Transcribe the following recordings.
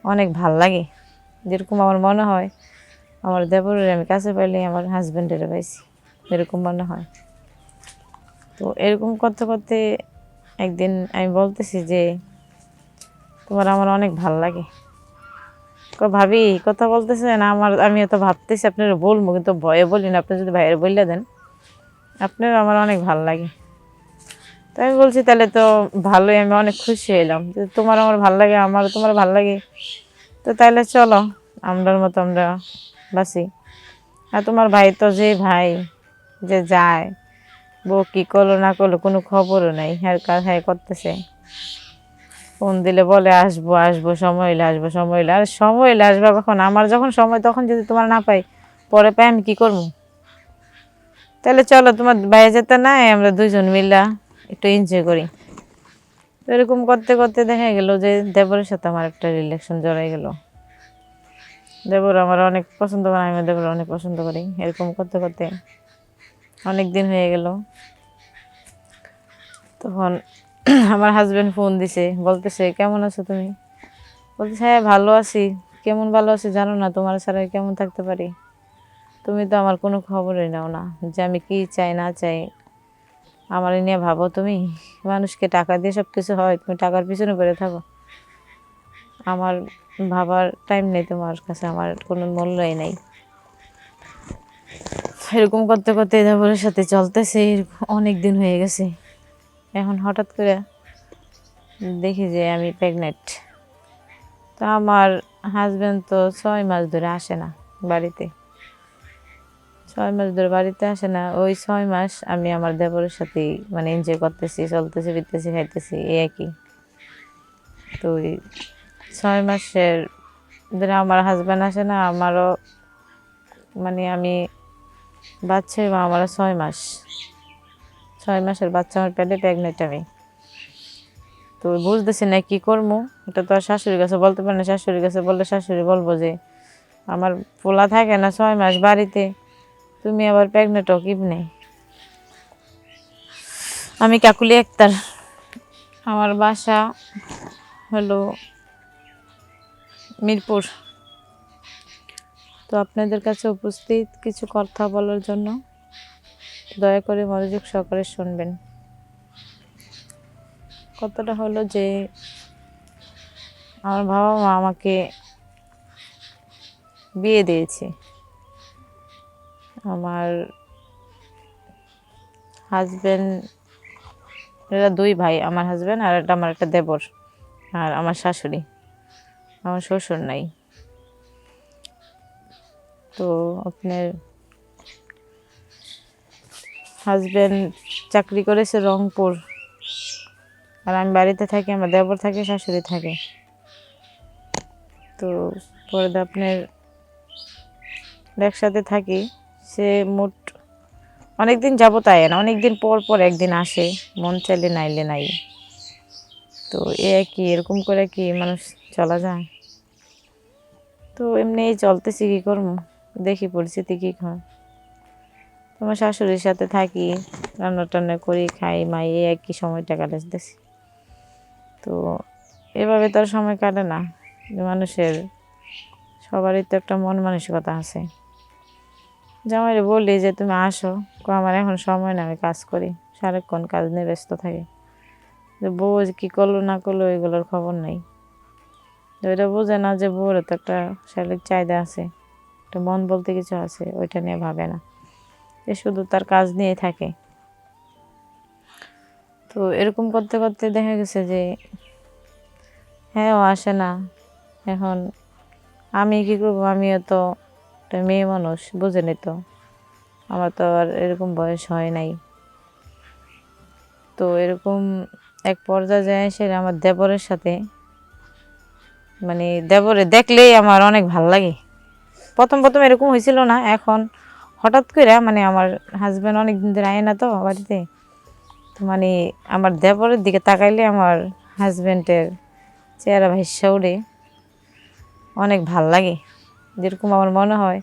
অনেক ভাল লাগে। যেরকম আমার মনে হয় আমার দেবরের আমি কাছে পাইলে আমার হাজব্যান্ডের পাইছি, এরকম মনে হয়। তো এরকম করতে করতে একদিন আমি বলতেছি যে তোমার আমার অনেক ভাল লাগে। ভাবি কথা বলতেছেন আমার, আমি তো ভাবতেছি আপনার বলবো, কিন্তু ভয়ে বলি না। আপনি যদি ভাইয়ের বললে দেন আপনার আমার অনেক ভাল লাগে। তো আমি বলছি তাহলে তো ভালোই, আমি অনেক খুশি হইলাম যে তোমার আমার ভাল লাগে, আমারও তোমার ভাল লাগে। তো তাইলে চলো আমরার মতো আমরা বাসি। আর তোমার ভাই তো যে ভাই, যে যায়, বউ কি করলো না করলো কোনো খবরও নাই, হ্যাঁ কাজ হ্যাঁ করতেছে। ফোন দিলে বলে আসবো আসবো, সময় হইলে আসবো, সময় হইলে। আর সময় হইলে আসবে কখন? আমার যখন সময় তখন যদি তোমার না পাই, পরে পাই আমি কি করবো? তাহলে চলো তোমার বাইরে যেতে নাই, আমরা দুইজন মিলা একটু এনজয় করি। তো এরকম করতে করতে দেখা গেল যে দেবরের সাথে আমার একটা রিলেশন জড়াই গেল। দেবর আমার অনেক পছন্দ করে, আমি দেবর অনেক পছন্দ করি। এরকম করতে করতে অনেক দিন হয়ে গেল। তখন আমার হাজবেন্ড ফোন দিছে, বলতেছে কেমন আছো তুমি? বলতেছে হ্যাঁ ভালো আছি। কেমন ভালো আছি জানো না? তোমার ছাড়া কেমন থাকতে পারি? তুমি তো আমার কোনো খবরই নাও না, যে আমি কি চাই না চাই। আমার নিয়ে ভাবো তুমি? মানুষকে টাকা দিয়ে সব কিছু হয়? তুমি টাকার পিছনে পড়ে থাকো। আমার ভাবার টাইম নেই তোমার কাছে, আমার কোনো মূল্যই নেই। এরকম করতে করতে দেবরের সাথে চলতেছে অনেক দিন হয়ে গেছে। এখন হঠাৎ করে দেখি যে আমি প্রেগনেন্ট। তো আমার হাজবেন্ড তো 6 মাস ধরে আসে না বাড়িতে। 6 মাস ধরে বাড়িতে আসে না। ওই 6 মাস আমি আমার দেবরের সাথে মানে এনজয় করতেছি, চলতেছি, ফিরতেছি, খাইতেছি, এই একই। তো ওই 6 মাসের ধরে আমার হাজবেন্ড আসে না, আমারও মানে আমি বাচ্চা, আমারও 6 মাস, 6 মাসের বাচ্চা আমার পেটে, প্রেগনেন্ট আমি। তো বুঝতেছি না কি করবো। এটা তো আর শাশুড়ির কাছে বলতে পারি না। শাশুড়ির কাছে বললে শাশুড়ি বলবো যে আমার পোলা থাকে না 6 মাস বাড়িতে, তুমি আবার প্রেগনেন্ট কি নেই। আমি কাকুলি আক্তার, আমার বাসা হলো মিরপুর। তো আপনাদের কাছে উপস্থিত কিছু কথা বলার জন্য দয়া করে মনোযোগ সহকারে শুনবেন। কথাটা হলো যে আমার বাবা মা আমাকে বিয়ে দিয়েছে। আমার হাজবেন্ড, এরা দুই ভাই, আমার হাজবেন্ড আর একটা আমার একটা দেবর, আর আমার শাশুড়ি। আমার শ্বশুর নাই। তো আপনার হাজবেন্ড চাকরি করেছে রংপুর, আর আমি বাড়িতে থাকি, আমার দেবর থাকে, শাশুড়ি থাকে। তো পরে আপনার একসাথে থাকি। সে মোট অনেকদিন যাবত আয় না, অনেকদিন পর পর একদিন আসে, মন চাইলে নাইলে নাই। তো এ কি এরকম করে কি মানুষ চলা যায়? তো এমনি চলতেছি, কী করবো, দেখি পরিস্থিতি কী হয়। তোমার শাশুড়ির সাথে থাকি, রান্না টান্না করি, খাই, মাই, এই একই সময়টা কাটাতেছি। তো এভাবে তো আর সময় কাটে না। মানুষের সবারই তো একটা মন মানসিকতা আছে। জামাইরে বলি যে তুমি আসো, আমার এখন সময় না, আমি কাজ করি, সারাক্ষণ কাজ নিয়ে ব্যস্ত থাকি। যে বউ কী করলো না করলো এগুলোর খবর নেই। ওইটা বোঝে না যে বউর তো একটা শারীরিক চাহিদা আছে, একটা মন বলতে কিছু আছে, ওইটা নিয়ে ভাবে না। এ শুধু তার কাজ নিয়ে থাকে। তো এরকম করতে করতে দেখা গেছে যে হ্যাঁ ও আসে না। এখন আমি কি করবো? আমিও তো একটা মেয়ে মানুষ, বুঝেনি তো, আমার তো আর এরকম বয়স হয় নাই। তো এরকম এক পর্যায়ে যায় এসে আমার দেবরের সাথে, মানে দেবরে দেখলেই আমার অনেক ভাল লাগে। প্রথম প্রথম এরকম হয়েছিল না, এখন হঠাৎ করে মানে আমার হাজব্যান্ড অনেক দিন ধরে আয় না তো বাড়িতে। তো মানে আমার দেবরের দিকে তাকাইলে আমার হাজব্যান্ডের চেহারা ভাইসা উঠে, অনেক ভাল লাগে। যেরকম আমার মনে হয়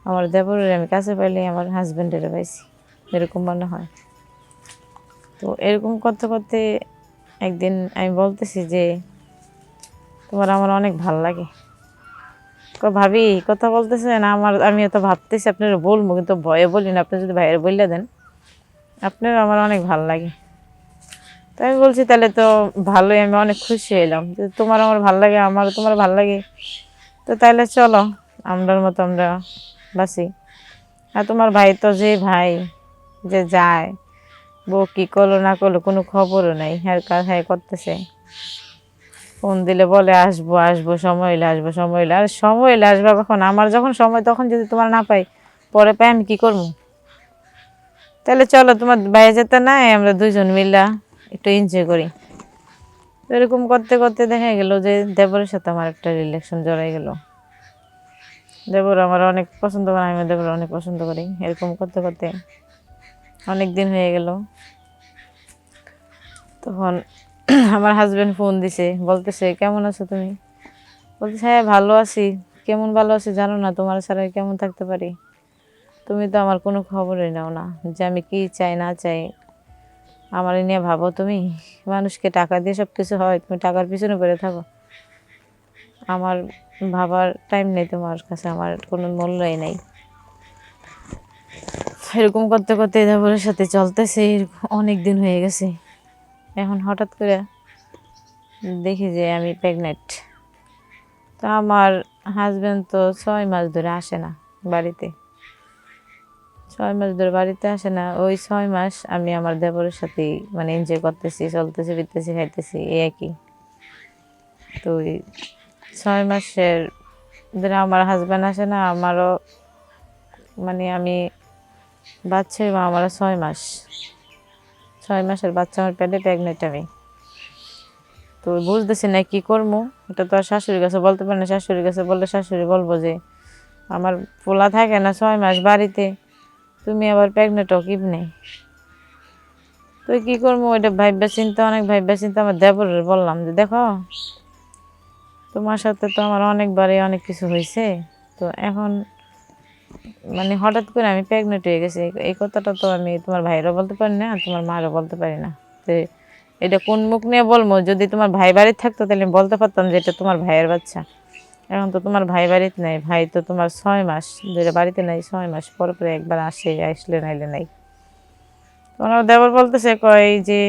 আমার দেবরের আমি কাছে পাইলে আমার হাজব্যান্ডের পাইছি, এরকম মনে হয়। তো এরকম করতে করতে একদিন আমি বলতেছি যে তোমার আমার অনেক ভাল লাগে। ভাবি কথা বলতেছেন, আমি তো ভাবতেছি আপনারা বলবো, কিন্তু ভয়ে বলি না। আপনি যদি ভাইয়ের বললে দেন, আপনার আমার অনেক ভাল লাগে। তো আমি বলছি তাহলে তো ভালোই, আমি অনেক খুশি হইলাম যে তোমার আমার ভাল লাগে, আমারও তোমার ভাল লাগে। তো তাহলে চলো আমরার মতো আমরা বাসি। আর তোমার ভাই তো যে ভাই, যে যায়, বউ কি করলো না করলো কোনো খবরও নাই। হ্যাঁ কাজ হ্যাঁ করতেছে, ফোন দিলে বলে আসবো আসবো, সময় এলে আসবো, সময় এলে। আর সময় এলে আসবো কখন? আমার যখন সময় তখন যদি তোমার না পাই, পরে পাই আমি কি করবো? তাহলে চলো তোমার বাইরে যেতে নাই, আমরা দুইজন মিলা একটু এনজয় করি। তো এরকম করতে করতে দেখা গেল যে দেবরের সাথে আমার একটা রিলেশন জড়াই গেল। দেবর আমার অনেক পছন্দ করে, আমি দেবর অনেক পছন্দ করি। এরকম করতে করতে অনেক দিন হয়ে গেল। তখন আমার হাজবেন্ড ফোন দিছে, বলতেছে কেমন আছো তুমি? বলতেছে হ্যাঁ ভালো আছি। কেমন ভালো আছি জানো না? তোমার ছাড়া কেমন থাকতে পারি? তুমি তো আমার কোনো খবরই নাও না, যে আমি কি চাই না চাই। আমার নিয়ে ভাবো তুমি? মানুষকে টাকা দিয়ে সব কিছু হয়? তুমি টাকার পিছনে পড়ে থাকো। আমার ভাবার টাইম নেই তোমার কাছে, আমার কোনো মূল্যই নেই। এরকম করতে করতে দেবরের সাথে চলতেছে অনেক দিন হয়ে গেছে। এখন হঠাৎ করে দেখি যে আমি প্রেগনেন্ট। তো আমার হাজবেন্ড তো 6 মাস ধরে আসে না বাড়িতে। 6 মাস ধরে বাড়িতে আসে না। ওই 6 মাস আমি আমার দেবরের সাথেই মানে এনজয় করতেছি, চলতেছি, ফিরতেছি, খাইতেছি, এই একই। তো ওই 6 মাসের ধরে আমার হাজবেন্ড আসে না, আমারও মানে আমি বাচ্চাই মা, আমারও 6 মাস। 6 মাসের বাচ্চা আমার পেটে, প্রেগনেন্ট আমি। তো বুঝতেছি না কি করবো। এটা তো আর শাশুড়ির কাছে বলতে পারি না। শাশুড়ির কাছে বললে শাশুড়ি বলবো যে আমার পোলা থাকে না 6 মাস বাড়িতে, তুমি আবার প্রেগনেন্ট হোক কিবনে। তো কি করবো, ওইটা ভাইবা চিন্তা, অনেক ভাইবা চিন্তা আমার দেবরের বললাম যে দেখো, তোমার সাথে তো আমার অনেকবারই অনেক কিছু হয়েছে। তো এখন মানে হঠাৎ করে আমি প্রেগনেন্ট হয়ে গেছি, এই কথাটা তো আমি তোমার ভাইয়েরও বলতে পারি না, তোমার মারও বলতে পারি না। তো এটা কোন মুখ নিয়ে বলবো? যদি তোমার ভাই বাড়িতে থাকতো তাহলে আমি বলতে পারতাম যে এটা তোমার ভাইয়ের বাচ্চা। এখন তো তোমার ভাই বাড়িতে নাই, ভাই তো তোমার 6 মাস ধরে বাড়িতে নাই। 6 মাস পর পরে একবার আসে, আসলে নাইলে নাই। তোমার দেবর বলতেছে কয় যে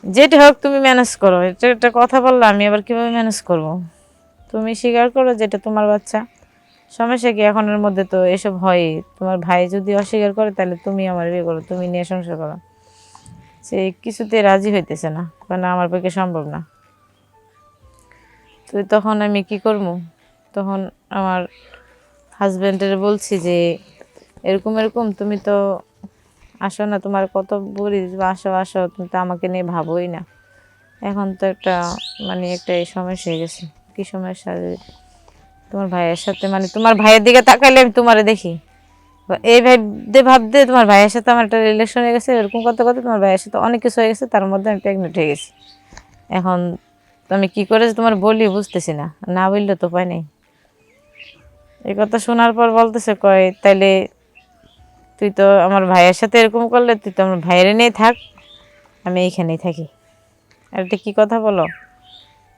যেটা হোক তুমি ম্যানেজ করো। এটা একটা কথা বললাম, আমি আবার কিভাবে ম্যানেজ করব? তুমি স্বীকার করো যেটা তোমার বাচ্চা। সমস্যা কি? এখনের মধ্যে তো এসব হয়। তোমার ভাই যদি অস্বীকার করে তাহলে তুমি আমার বিয়ে করো, তুমি নিয়ে সংসার করো। সে কিছুতে রাজি হইতেছে না, কারণ আমার পক্ষে সম্ভব না। তো তখন আমি কি করব? তখন আমার হাজব্যান্ডের বলছি যে এরকম এরকম, তুমি তো আসো না, তোমার কত বলি আসো আসো, তুমি তো আমাকে নিয়ে ভাবোই না। এখন তো একটা মানে একটা এই সমস্যা হয়ে গেছে। কি সমস্যা? যে তোমার ভাইয়ের সাথে মানে তোমার ভাইয়ের দিকে তাকাইলে আমি তোমারে দেখি, এই ভাবতে ভাবতে তোমার ভাইয়ের সাথে আমার একটা রিলেশন হয়ে গেছে। এরকম করতে করতে তোমার ভাইয়ের সাথে অনেক কিছু হয়ে গেছে, তার মধ্যে আমি প্রেগনেন্ট হয়ে গেছি। এখন তো আমি কী করে যে তোমার বলি বুঝতেছি না, না বললে তো উপায় নেই। এই কথা শোনার পর বলতেছে কয় তাইলে তুই তো আমার ভাইয়ের সাথে এরকম করলে, তুই তো আমার ভাইয়ের নিয়ে থাক, আমি এইখানেই থাকি। আর এটা কী কথা বলো?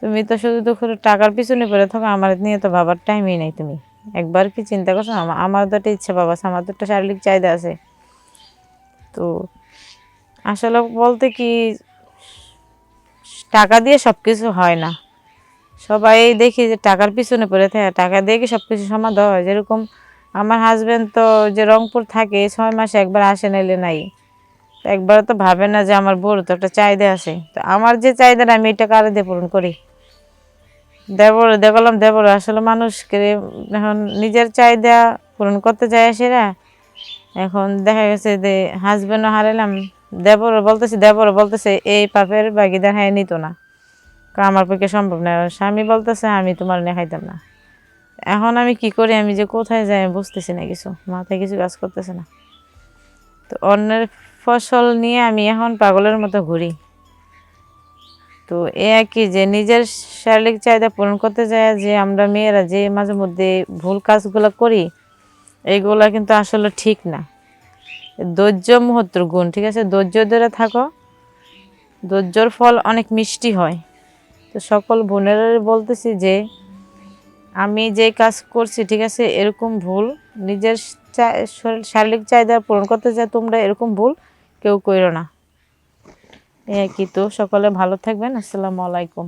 তুমি তো শুধু দুঃখ টাকার পিছনে পড়ে থাকো, আমার নিয়ে তো ভাবার টাইমই নেই। তুমি একবার কি চিন্তা করছো? আমার তো একটা ইচ্ছা বাবা আছে, আমার তো একটা শারীরিক চাহিদা আছে। তো আসলে বলতে কি, টাকা দিয়ে সব কিছু হয় না। সবাই দেখি যে টাকার পিছনে পড়ে থাকে, টাকা দিয়ে কি সব কিছু সমাধান হয়? যেরকম আমার হাজবেন্ড তো যে রংপুর থাকে, 6 মাসে একবার আসে নাইলে নাই। একবার তো ভাবে না যে আমার বড় তো একটা চাহিদা আছে। তো আমার যে চাহিদাটা আমি এটা কারে দিয়ে পূরণ করি? দেবর দেখলাম, দেবর আসলে মানুষকে এখন নিজের চাহিদা পূরণ করতে চায় সেরা। এখন দেখা গেছে যে হাজবেন্ডও হারালাম, দেবরও বলতেছে এই পাপের ভাগিদার হ্যাঁ নিত না, কারণ আমার পক্ষে সম্ভব না। স্বামী বলতেছে আমি তোমার নিয়ে খাইতাম না। এখন আমি কি করি? আমি যে কোথায় যাই আমি বুঝতেছি না, কিছু মাথায় কিছু কাজ করতেছে না। তো অন্যের ফসল নিয়ে আমি এখন পাগলের মতো ঘুরি। তো এ আর কি, যে নিজের শারীরিক চাহিদা পূরণ করতে যায় যে আমরা মেয়েরা যে মাঝে মধ্যে ভুল কাজগুলো করি, এইগুলা কিন্তু আসলে ঠিক না। ধৈর্য মুহূর্তর গুণ, ঠিক আছে? ধৈর্য ধরে থাকো, ধৈর্যর ফল অনেক মিষ্টি হয়। তো সকল বোনেরা বলতেছি যে আমি যে কাজ করছি ঠিক আছে, এরকম ভুল নিজের শারীরিক চাহিদা পূরণ করতে চাই তোমরা এরকম ভুল কেউ কইরো না। এই আর কি। তো সকলে ভালো থাকবেন। আসসালামু আলাইকুম।